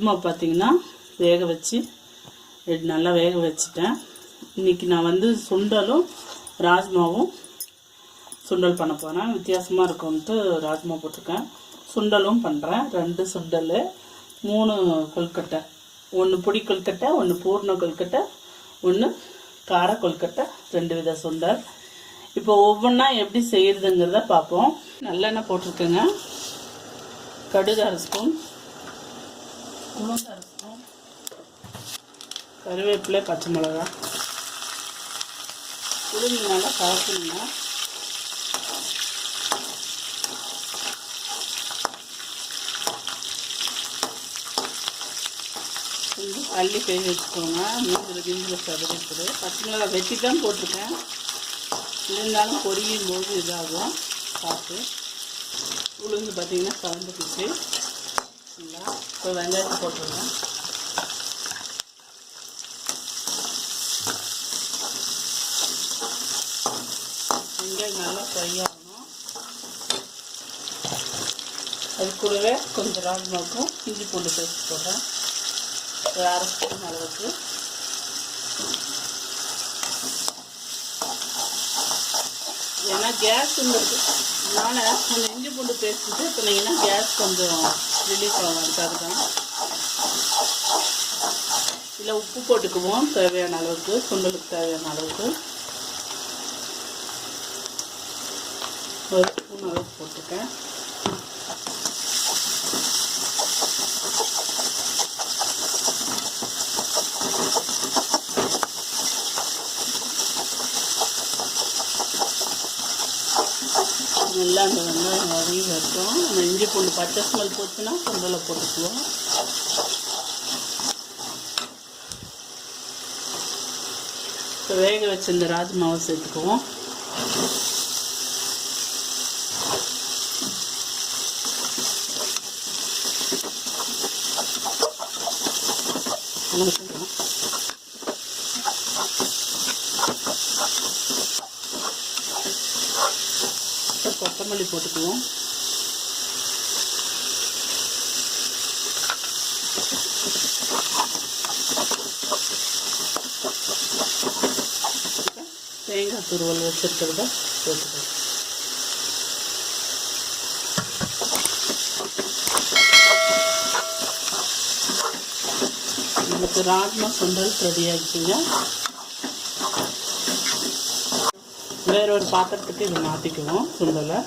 ராஜ்மா பார்த்தீங்கன்னா வேக வச்சு நல்லா வேக வச்சுட்டேன். இன்றைக்கி நான் வந்து சுண்டலும் ராஜ்மாவும் சுண்டல் பண்ண போகிறேன். வித்தியாசமாக இருக்கும்ட்டு ராஜ்மா போட்டிருக்கேன். சுண்டலும் பண்ணுறேன். 2 சுண்டல், 3 கொல்கட்டை, 1 பொடி கொல்கட்டை, 1 பூர்ண கொல்கட்டை, 1 கார கொல்கட்டை, 2 வித சுண்டல். இப்போ ஒவ்வொன்றா எப்படி செய்கிறதுங்கிறத பார்ப்போம். நல்லெண்ணெய் போட்டிருக்கேங்க. கடுகு 1 ஸ்பூன், உளுந்து 1 ஸ்பூன், கருவேப்பிலை, பச்சை மிளகா. உளுந்து நல்லா கலக்கணுங்க. கொஞ்சம் அள்ளி கை வச்சுக்கோங்க. கிஞ்சில் சதுரிக்குது. பச்சை மிளகா வெட்டி தான் போட்டிருக்கேன். இருந்தாலும் பொரியும் போது இதாகும் பார்த்து. உளுந்து பார்த்திங்கன்னா கலந்துக்கிச்சு. இல்லை இப்போ வெங்காயத்தை போட்டுருவேன். வெங்காயம் நல்லா ஃப்ரை ஆகணும். அது கூடவே கொஞ்சம் ராஜ்மாவுக்கும் இஞ்சி பூண்டு பேஸ்ட் போடுறேன். ஒரு 1/2 ஸ்பூன் அளவுக்கு. ஏன்னா கேஸுங்கிறது அதனால் கொஞ்சம் இஞ்சி பூண்டு பேஸ்ட்டு பண்ணிங்கன்னா கேஸ் கொஞ்சம் ரிலீஃப் ஆகும். அதுக்காக தான். இதில் உப்பு போட்டுக்குவோம் தேவையான அளவுக்கு. சுண்டலுக்கு தேவையான அளவுக்கு 1 ஸ்பூன் அளவுக்கு போட்டுருக்கேன். நல்லா அந்த வெங்காயம் வதங்கி வரட்டும். நம்ம இஞ்சி பூண்டு பச்சை ஸ்மெல் போச்சுன்னா சுண்டலை போட்டுக்குவோம். இப்போ வேக வச்சு இந்த ராஜ்மாவை சேர்த்துக்குவோம். கொத்தமல்லி போட்டுக்குவோம். தேங்காய் துருவல் வச்சுருக்கிறத போட்டுக்குவோம். நமக்கு ராஜ்மா சுண்டல் ரெடி ஆகிடுச்சுங்க. வேற ஒரு பாத்திரத்துக்கு இதை மாற்றிக்குவோம் சுண்டலை.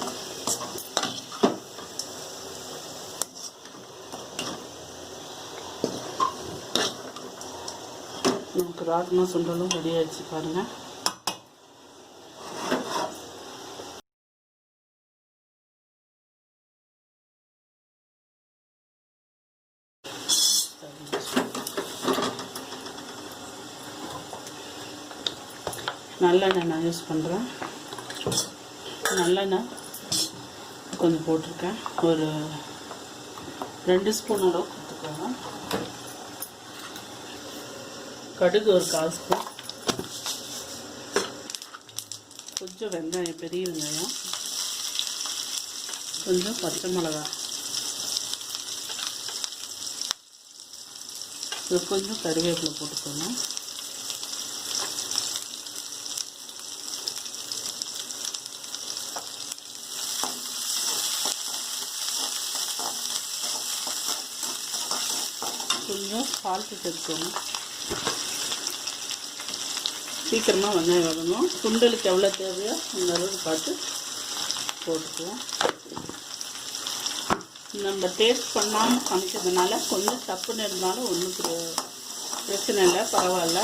நமக்கு ராஜ்மா சுண்டலும் ரெடி ஆகிடுச்சு பாருங்கள். நல்லெண்ணெய் நான் யூஸ் பண்ணுறேன். நல்லெண்ணெய் கொஞ்சம் போட்டிருக்கேன். ஒரு 2 ஸ்பூன் அளவு கொடுத்துக்கோங்க. கடுகு ஒரு 1/4 ஸ்பூன். கொஞ்சம் வெங்காயம், பெரிய வெங்காயம், கொஞ்சம் பச்சை மிளகா, கொஞ்சம் கருவேப்பிலை போட்டுக்கோங்க. கொஞ்சம் சால்ட்டு சேர்த்துக்கோங்க. சீக்கிரமாக வெங்காயம் வதங்கும். சுண்டலுக்கு எவ்வளோ தேவையோ அந்த அளவுக்கு பார்த்து போட்டுக்குவோம். நம்ம டேஸ்ட் பண்ணாமல் சமைக்கிறதுனால கொஞ்சம் தப்புன்னு இருந்தாலும் ஒன்றும் பிரச்சனை இல்லை, பரவாயில்ல.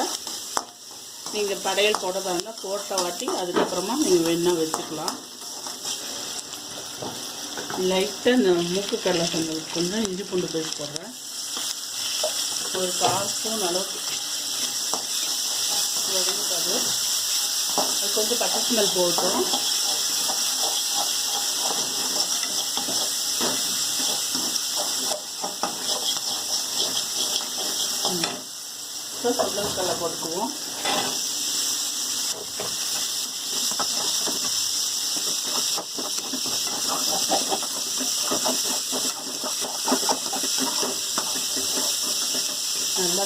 நீங்கள் படையல் போடுறதா இருந்தால் போட்ட வாட்டி அதுக்கப்புறமா நீங்கள் வேணால் வச்சுக்கலாம். லைட்டாக இந்த மூக்கு கடலை சுண்டலுக்கு கொஞ்சம் இஞ்சி பூண்டு பேஸ்ட் போடுறேன். ஒரு 1/4 ஸ்பூன் அளவுக்கு வதங்கிட்டாது. அது கொஞ்சம் பச்சை ஸ்மெல் போட்டும். இப்போ சுண்டல் கடலை போட்டுக்குவோம்.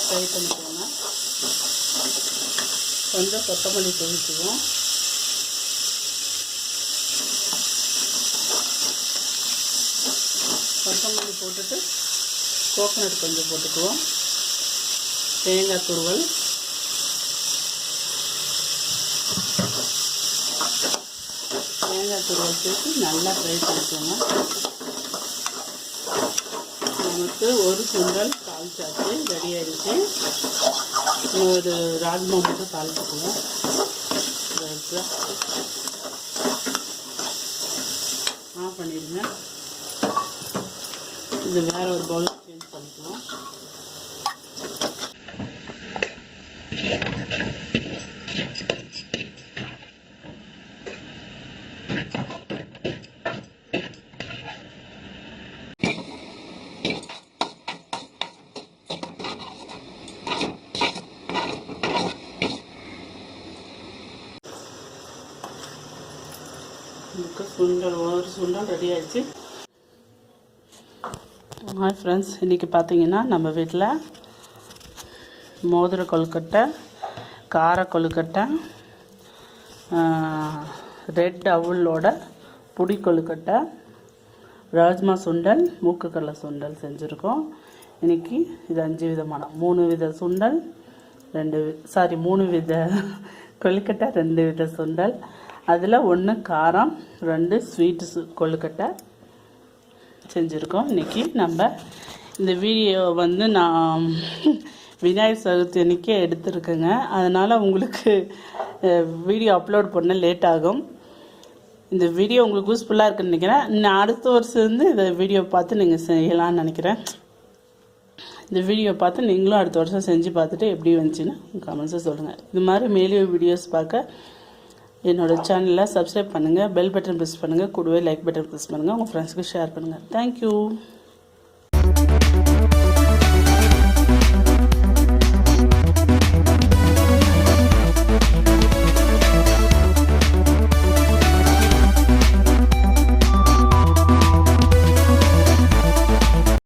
ஃப்ரை பண்ணிக்கோங்க. கொஞ்சம் கொத்தமல்லி தூவிக்குவோம். கொத்தமல்லி போட்டுட்டு கோகோனட் கொஞ்சம் போட்டுக்குவோம். தேங்காய் துருவல், சேர்த்து நல்லா ஃப்ரை பண்ணிக்கோங்க. நமக்கு ஒரு சுண்டல் தாளிச்சாச்சு, ரெடி ஆகிடுச்சு. ஒரு ராஜ்மா மட்டும் தாளிச்சுக்குவோம். ஆஃப் பண்ணிடுங்க. இது வேறு ஒரு பவுல் சேஞ்ச் பண்ணிக்குவோம். ஒரு சுண்டல் ரெடி ஆகிடுச்சு. ஹாய் ஃப்ரெண்ட்ஸ், இன்றைக்கி பார்த்தீங்கன்னா நம்ம வீட்டில் மோதிர கொழுக்கட்டை, கார கொழுக்கட்டை, ரெட் அவுளோட புடி கொழுக்கட்டை, ராஜ்மா சுண்டல், மூக்குக்கடலை சுண்டல் செஞ்சுருக்கோம். இன்றைக்கி இது 5 விதமான 3 வித சுண்டல், 3 வித கொழுக்கட்டை, 2 வித சுண்டல், அதில் 1 காரம், 2 ஸ்வீட்டு கொழுக்கட்டை செஞ்சுருக்கோம். இன்றைக்கி நம்ம இந்த வீடியோ வந்து நான் விநாயகர் சதுர்த்தி அன்றைக்கே எடுத்துருக்கேங்க. அதனால் உங்களுக்கு வீடியோ அப்லோட் பண்ண லேட் ஆகும். இந்த வீடியோ உங்களுக்கு யூஸ்ஃபுல்லாக இருக்குன்னு நினைக்கிறேன். நான் அடுத்த வருஷம் வந்து இந்த வீடியோ பார்த்து நீங்கள் செய்யலான்னு நினைக்கிறேன். இந்த வீடியோ பார்த்து நீங்களும் அடுத்த வருஷம் செஞ்சு பார்த்துட்டு எப்படி வந்துச்சுன்னு கமெண்ட்ஸை சொல்லுங்கள். இது மாதிரி மேலும் வீடியோஸ் பார்க்க என்னோடய சேனலில் சப்ஸ்கிரைப் பண்ணுங்கள், பெல் பட்டன் ப்ரெஸ் பண்ணுங்கள், கூடவே லைக் பட்டன் ப்ரெஸ் பண்ணுங்கள், உங்கள் ஃப்ரெண்ட்ஸுக்கு ஷேர் பண்ணுங்கள். தேங்க்யூ.